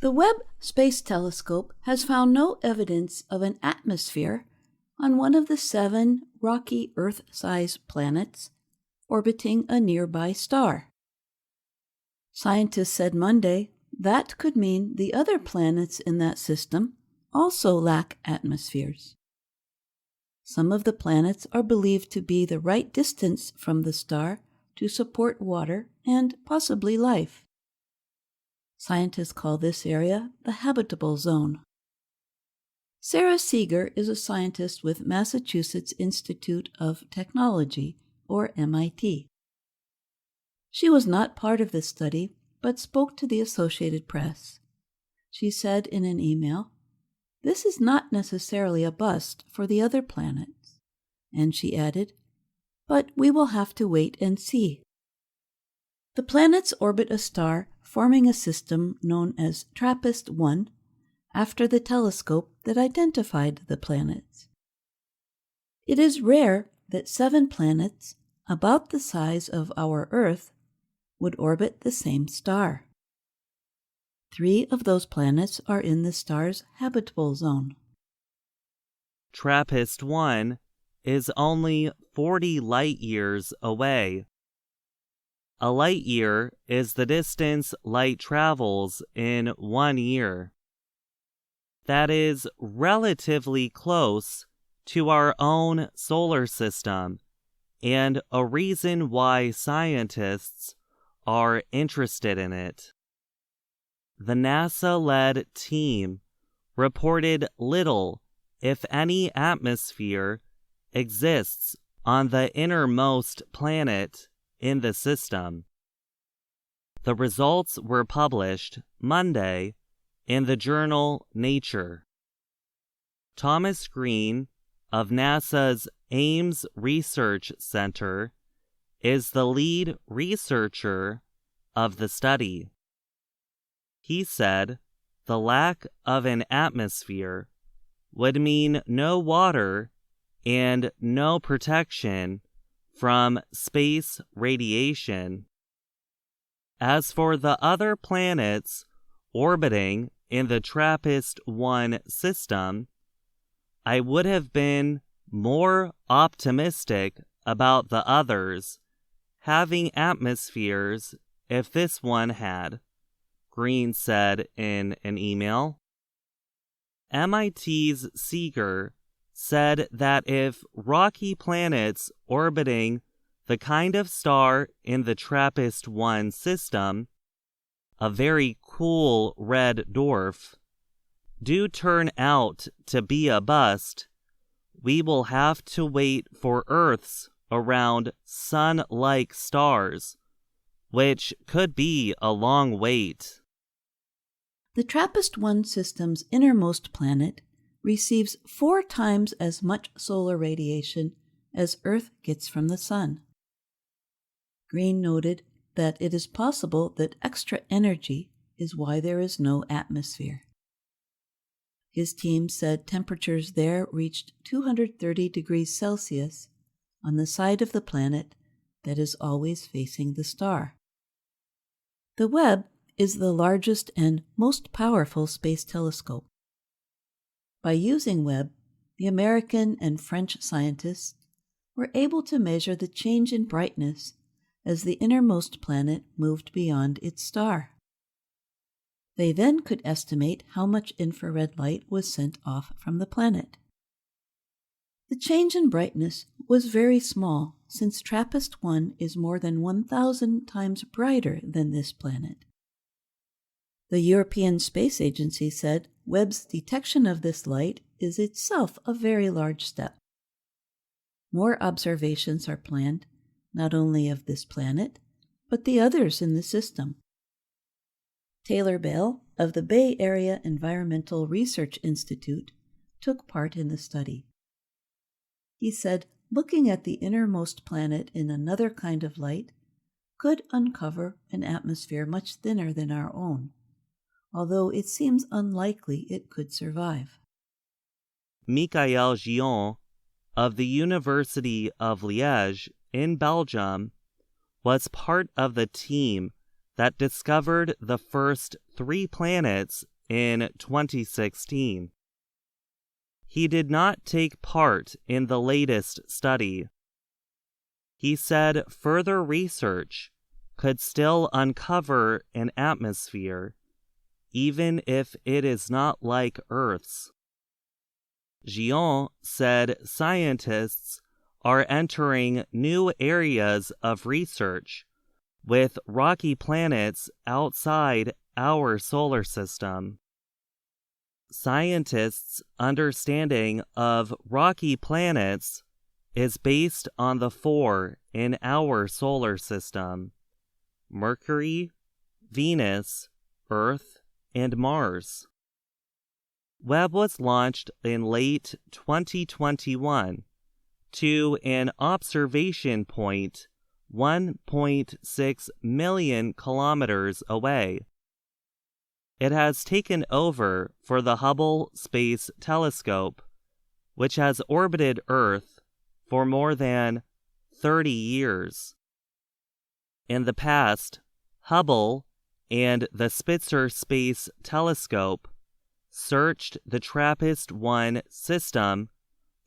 The Webb Space Telescope has found no evidence of an atmosphere on one of the 7 rocky Earth-sized planets orbiting a nearby star. Scientists said Monday that could mean the other planets in that system also lack atmospheres. Some of the planets are believed to be the right distance from the star to support water and possibly life. Scientists call this area the habitable zone. Sarah Seeger is a scientist with Massachusetts Institute of Technology, or MIT. She was not part of this study, but spoke to the Associated Press. She said in an email, "This is not necessarily a bust for the other planets." And she added, "But we will have to wait and see." The planets orbit a star forming a system known as TRAPPIST-1 after the telescope that identified the planets. It is rare that 7 planets, about the size of our Earth, would orbit the same star. 3 of those planets are in the star's habitable zone. TRAPPIST-1 is only 40 light-years away. A light-year is the distance light travels in 1 year. That is relatively close to our own solar system, and a reason why scientists are interested in it. The NASA-led team reported little, if any, atmosphere exists on the innermost planet in the system. The results were published Monday in the journal Nature. Thomas Green of NASA's Ames Research Center is the lead researcher of the study. He said the lack of an atmosphere would mean no water and no protection from space radiation. As for the other planets orbiting in the TRAPPIST-1 system, I would have been more optimistic about the others having atmospheres if this one had, Green said in an email. MIT's Seeger said that if rocky planets orbiting the kind of star in the TRAPPIST-1 system, a very cool red dwarf, do turn out to be a bust, we will have to wait for Earths around Sun-like stars, which could be a long wait. The TRAPPIST-1 system's innermost planet receives 4 times as much solar radiation as Earth gets from the Sun. Green noted that it is possible that extra energy is why there is no atmosphere. His team said temperatures there reached 230 degrees Celsius on the side of the planet that is always facing the star. The Webb is the largest and most powerful space telescope. By using Webb, the American and French scientists were able to measure the change in brightness as the innermost planet moved beyond its star. They then could estimate how much infrared light was sent off from the planet. The change in brightness was very small, since TRAPPIST-1 is more than 1,000 times brighter than this planet. The European Space Agency said Webb's detection of this light is itself a very large step. More observations are planned, not only of this planet, but the others in the system. Taylor Bell of the Bay Area Environmental Research Institute took part in the study. He said looking at the innermost planet in another kind of light could uncover an atmosphere much thinner than our own, although it seems unlikely it could survive. Michael Gion of the University of Liège in Belgium was part of the team that discovered the first 3 planets in 2016. He did not take part in the latest study. He said further research could still uncover an atmosphere, even if it is not like Earth's. Jian said scientists are entering new areas of research with rocky planets outside our solar system. Scientists' understanding of rocky planets is based on the four in our solar system: Mercury, Venus, Earth, and Mars. Webb was launched in late 2021 to an observation point 1.6 million kilometers away. It has taken over for the Hubble Space Telescope, which has orbited Earth for more than 30 years. In the past, Hubble and the Spitzer Space Telescope searched the TRAPPIST-1 system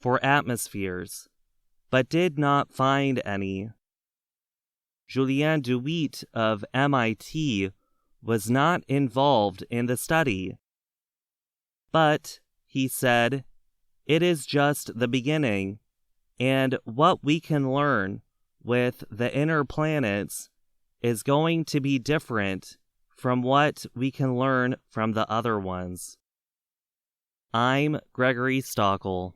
for atmospheres, but did not find any. Julien Duit of MIT was not involved in the study. But, he said, it is just the beginning, and what we can learn with the inner planets is going to be different from what we can learn from the other ones. I'm Gregory Stockel.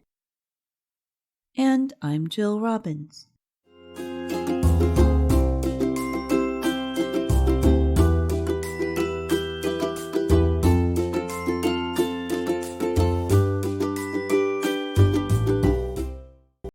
And I'm Jill Robbins.